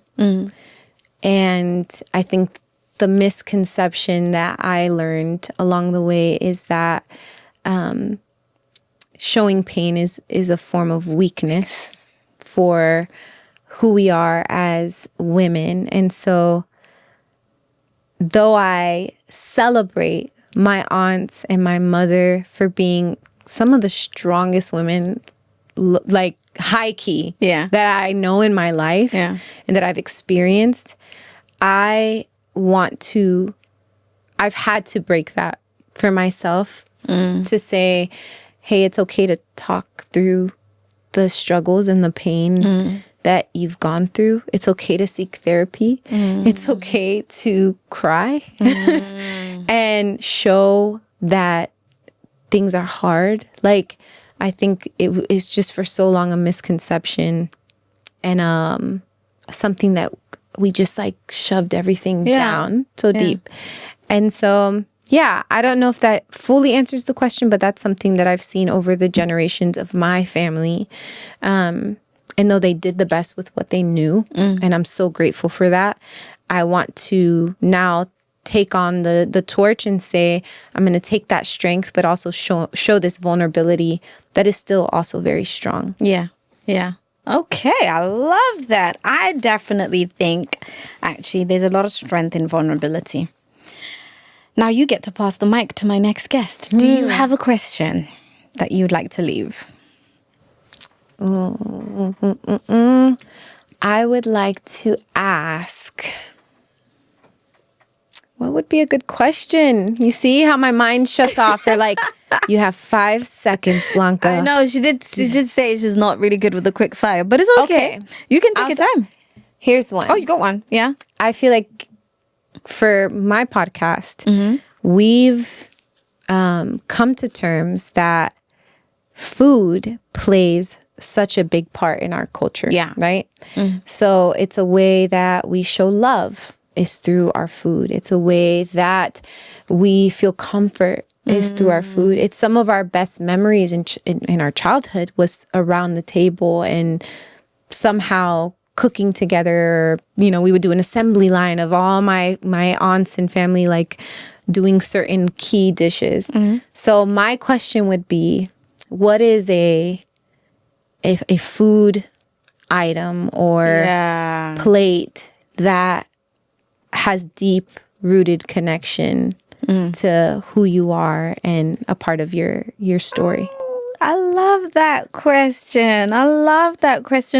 And I think the misconception that I learned along the way is that showing pain is a form of weakness for who we are as women. And so though I celebrate my aunts and my mother for being some of the strongest women, like high key, that I know in my life and that I've experienced, I've had to break that for myself to say, hey, it's okay to talk through the struggles and the pain that you've gone through. It's okay to seek therapy. It's okay to cry and show that things are hard. Like, I think it's just for so long a misconception and something that we just like shoved everything down so deep. And so, yeah, I don't know if that fully answers the question, but that's something that I've seen over the generations of my family. And though they did the best with what they knew, and I'm so grateful for that, I want to now take on the torch and say, I'm going to take that strength, but also show this vulnerability that is still also very strong. Yeah. Okay, I love that. I definitely think, actually, there's a lot of strength in vulnerability. Now you get to pass the mic to my next guest. Do you have a question that you'd like to leave? I would like to ask, what would be a good question? You see how my mind shuts off? They're like, you have 5 seconds, Blanca. I know, she did say she's not really good with the quick fire, but it's okay. You can take your time. Here's one. Oh, you got one. Yeah. I feel like for my podcast, we've come to terms that food plays such a big part in our culture. Yeah. Right? So it's a way that we show love is through our food. It's a way that we feel comfort is through our food. It's some of our best memories in our childhood was around the table and somehow cooking together. You know, we would do an assembly line of all my aunts and family, like doing certain key dishes. So my question would be, what is a food item or plate that has deep rooted connection to who you are and a part of your story? I love that question.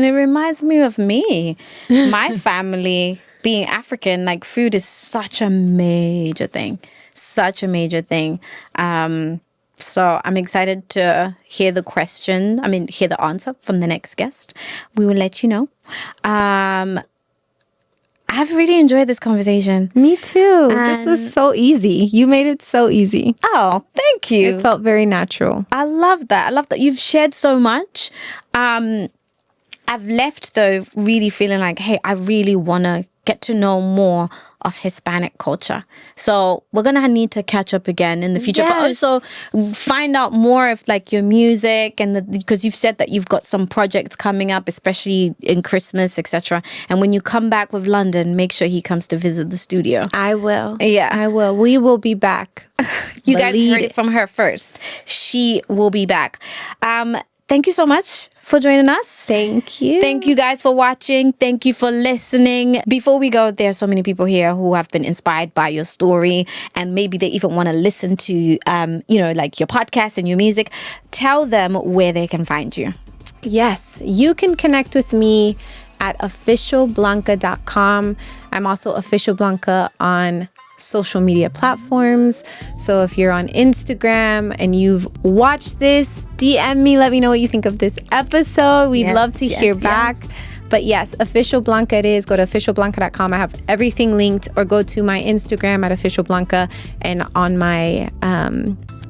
It reminds me of me. My family, being African, like food is such a major thing. So I'm excited to hear the answer from the next guest. We will let you know. I've really enjoyed this conversation. Me too. This was so easy. You made it so easy. Oh, thank you. It felt very natural. I love that. You've shared so much. I've left though really feeling like, hey, I really want to get to know more of Hispanic culture. So we're going to need to catch up again in the future, but also find out more of like your music because you've said that you've got some projects coming up, especially in Christmas, etc. And when you come back with London, make sure he comes to visit the studio. I will. Yeah. I will. We will be back. You guys heard it from her first. She will be back. Thank you so much for joining us. Thank you. Thank you guys for watching. Thank you for listening. Before we go, there are so many people here who have been inspired by your story and maybe they even want to listen to, like your podcast and your music. Tell them where they can find you. Yes, you can connect with me at officialblanca.com. I'm also Official Blanca on social media platforms. So if you're on Instagram and you've watched this, DM me, let me know what you think of this episode. We'd love to hear back. But yes, Official Blanca it is. Go to officialblanca.com. I have everything linked, or go to my Instagram at Official Blanca, and on my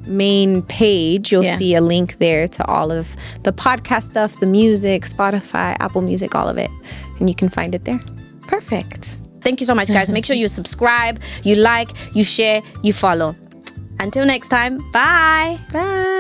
main page, you'll see a link there to all of the podcast stuff, the music, Spotify, Apple Music, all of it. And you can find it there. Perfect. Thank you so much, guys. Make sure you subscribe, you like, you share, you follow. Until next time, bye. Bye.